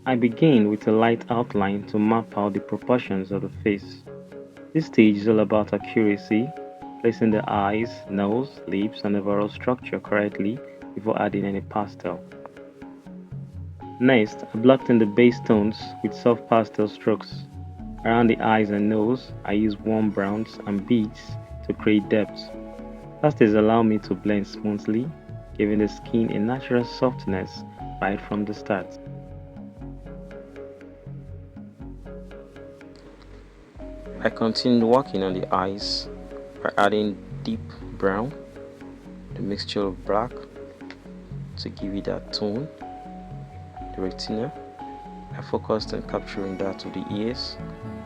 I begin with a light outline to map out the proportions of the face. This stage is all about accuracy, placing the eyes, nose, lips, and overall structure correctly before adding any pastel. Next, I blocked in the base tones with soft pastel strokes. Around the eyes and nose, I use warm browns and beads to create depth. Pastels allow me to blend smoothly, giving the skin a natural softness right from the start. I continued working on the eyes by adding deep brown, the mixture of black to give it that tone, the retina. I focused on capturing that of the ears.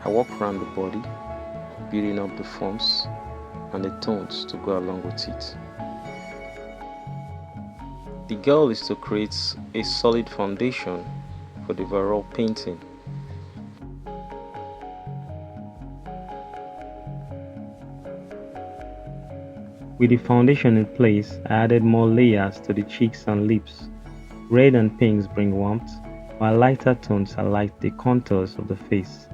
I walked around the body, building up the forms and the tones to go along with it. The goal is to create a solid foundation for the overall painting. With the foundation in place, I added more layers to the cheeks and lips. Red and pinks bring warmth, while lighter tones highlight the contours of the face.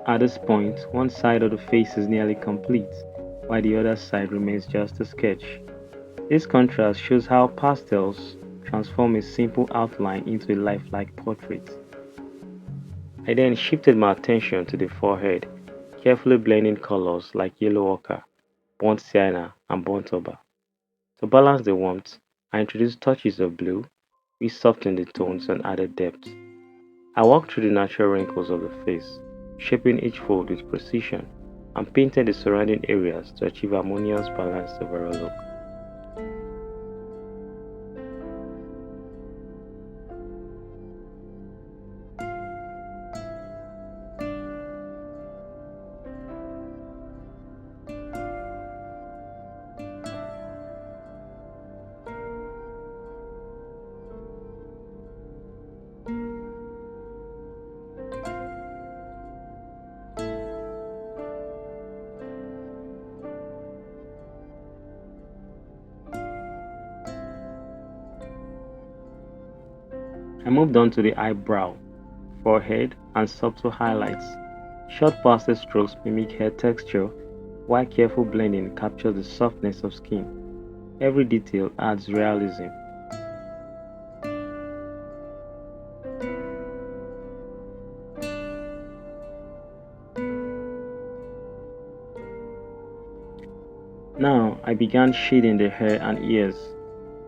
At this point, one side of the face is nearly complete, while the other side remains just a sketch. This contrast shows how pastels transform a simple outline into a lifelike portrait. I then shifted my attention to the forehead, carefully blending colors like yellow ochre, burnt sienna, and burnt umber. To balance the warmth, I introduced touches of blue, which softened the tones and added depth. I walked through the natural wrinkles of the face, shaping each fold with precision, and painted the surrounding areas to achieve harmonious, balanced overall look. I moved on to the eyebrow, forehead, and subtle highlights. Short pastel strokes mimic hair texture, while careful blending captures the softness of skin. Every detail adds realism. Now I began shading the hair and ears.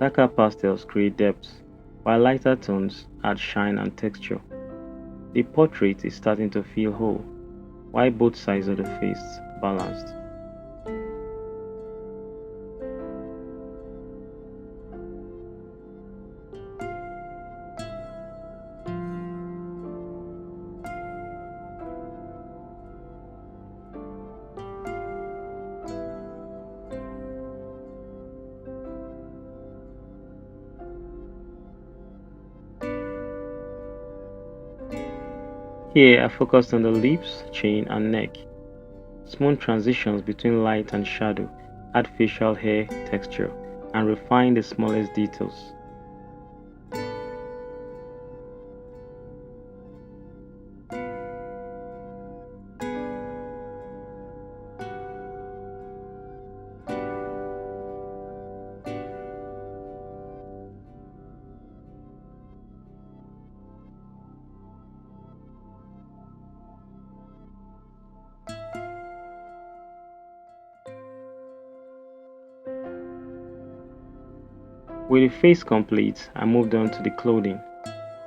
Darker pastels create depth, while lighter tones add shine and texture. The portrait is starting to feel whole, while both sides of the face balanced. Here I focused on the lips, chin, and neck. Smooth transitions between light and shadow add facial hair texture and refine the smallest details. With the face complete, I moved on to the clothing.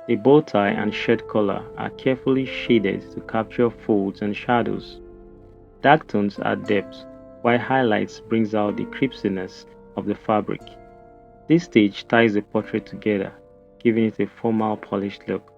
The bow tie and shirt collar are carefully shaded to capture folds and shadows. Dark tones add depth, while highlights brings out the crispiness of the fabric. This stage ties the portrait together, giving it a formal polished look.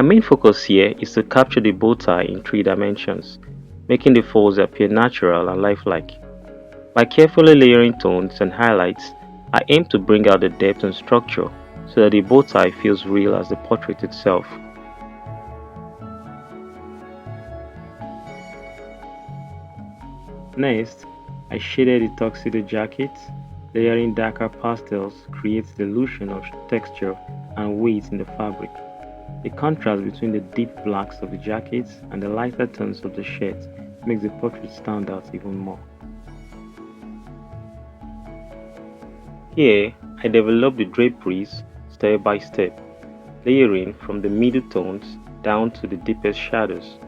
My main focus here is to capture the bow tie in three dimensions, making the folds appear natural and lifelike. By carefully layering tones and highlights, I aim to bring out the depth and structure so that the bow tie feels real as the portrait itself. Next, I shaded the tuxedo jacket. Layering darker pastels creates the illusion of texture and weight in the fabric. The contrast between the deep blacks of the jacket and the lighter tones of the shirt makes the portrait stand out even more. Here, I develop the draperies step by step, layering from the middle tones down to the deepest shadows.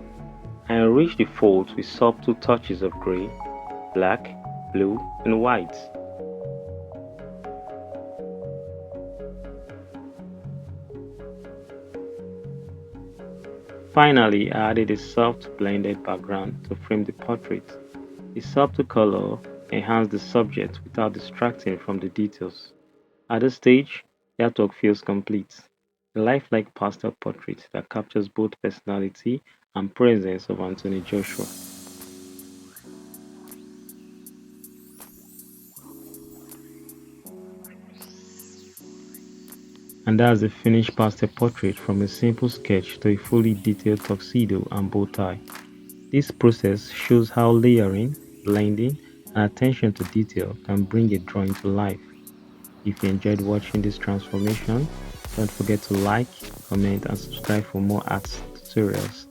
I enrich the folds with subtle touches of gray, black, blue, and white. Finally, I added a soft blended background to frame the portrait. The subtle color enhanced the subject without distracting from the details. At this stage, the artwork feels complete. A lifelike pastel portrait that captures both personality and presence of Anthony Joshua. And that's the finished pastel portrait from a simple sketch to a fully detailed tuxedo and bow tie. This process shows how layering, blending, and attention to detail can bring a drawing to life. If you enjoyed watching this transformation, don't forget to like, comment, and subscribe for more art tutorials.